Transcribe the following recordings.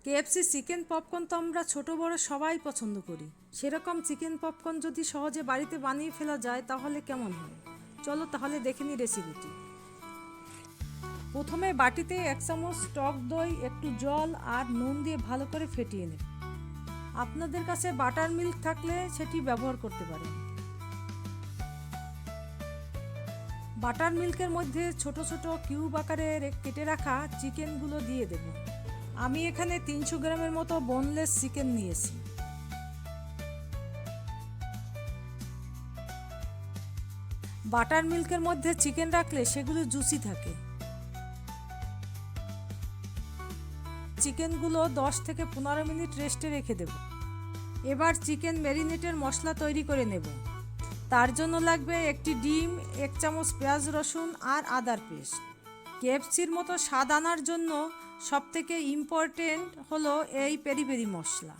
KFC chicken popcorn তো আমরা ছোট বড় সবাই পছন্দ করি। সেরকম চিকেন পপকর্ন যদি সহজে বাড়িতে বানিয়ে ফেলা যায় তাহলে কেমন হয়? চলো তাহলে দেখে নিই রেসিপিটি। প্রথমে বাটিতে 1 চামচ টক দই, একটু জল আর নুন দিয়ে ভালো করে ফেটিয়ে নেব। আপনাদের কাছে বাটার মিল্ক থাকলে সেটি ব্যবহার করতে পারেন। বাটার মিল্কের মধ্যে ছোট ছোট কিউব আকারে কেটে রাখা চিকেনগুলো দিয়ে দেব। আমি এখানে 300 গ্রামের মতো বোনলেস চিকেন নিয়েছি। বাটার মিল্কের মধ্যে চিকেন রাখলে সেগুলো জুসি থাকে। চিকেনগুলো 10 থেকে 15 মিনিট রেস্টে রেখে দেব। এবার চিকেন ম্যারিনেটের মশলা তৈরি করে নেব। তার জন্য লাগবে একটি ডিম, 1 চামচ পেঁয়াজ রসুন আর আদার পেস্ট। কেএফসির মতো স্বাদ আনার জন্য সবথেকে ইম্পর্টেন্ট হলো এই পেরি পেরি মশলা।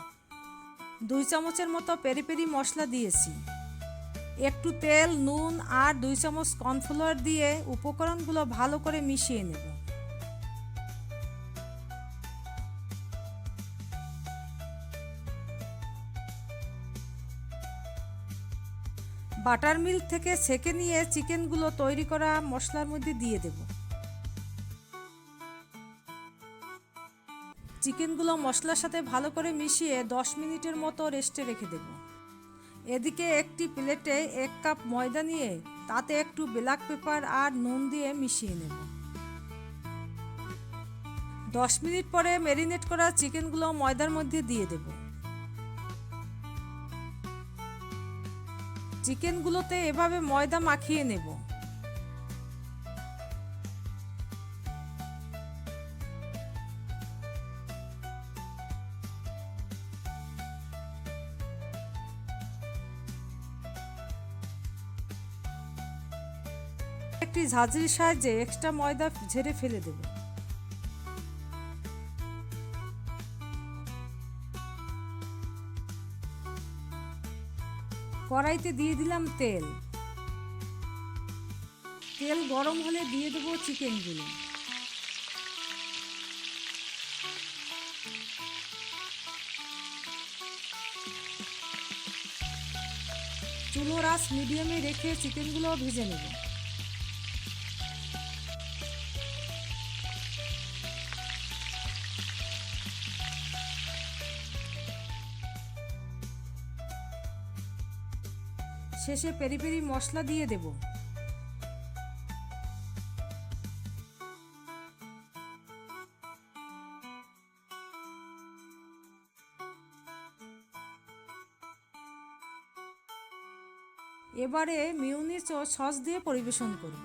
2 চামচের মতো পেরি পেরি মশলা দিয়েছি। একটু তেল, নুন আর 2 চামচ কর্নফ্লাওয়ার দিয়ে উপকরণগুলো ভালো করে মিশিয়ে নেব। বাটার মিল্ক থেকে ছেঁকে নিয়ে চিকেনগুলো তৈরি করা মশলার মধ্যে দিয়ে দেব। চিকেনগুলো মশলার সাথে ভালো করে মিশিয়ে 10 মিনিটের মতো রেস্টে রেখে দেব। এদিকে একটি প্লেটে 1 কাপ ময়দা নিয়ে তাতে একটু ব্ল্যাক পেপার আর নুন দিয়ে মিশিয়ে নেব। 10 মিনিট পরে ম্যারিনেট করা চিকেনগুলো ময়দার মধ্যে দিয়ে দেব। চিকেনগুলোতে এভাবে ময়দা মাখিয়ে নেব। একটি ঝাঁঝরির সাহায্যে এক্সট্রা ময়দা ঝেড়ে ফেলে দেব। কড়াইতে দিয়ে দিলাম তেল। তেল গরম হলে দিয়ে দেব চিকেনগুলো। চুলোর আঁচ মিডিয়ামে রেখে চিকেনগুলো ভেজে নেব। শেষে পেরি পেরি মশলা দিয়ে দেব। এবারে মিউনিস ও সস দিয়ে পরিবেশন করব।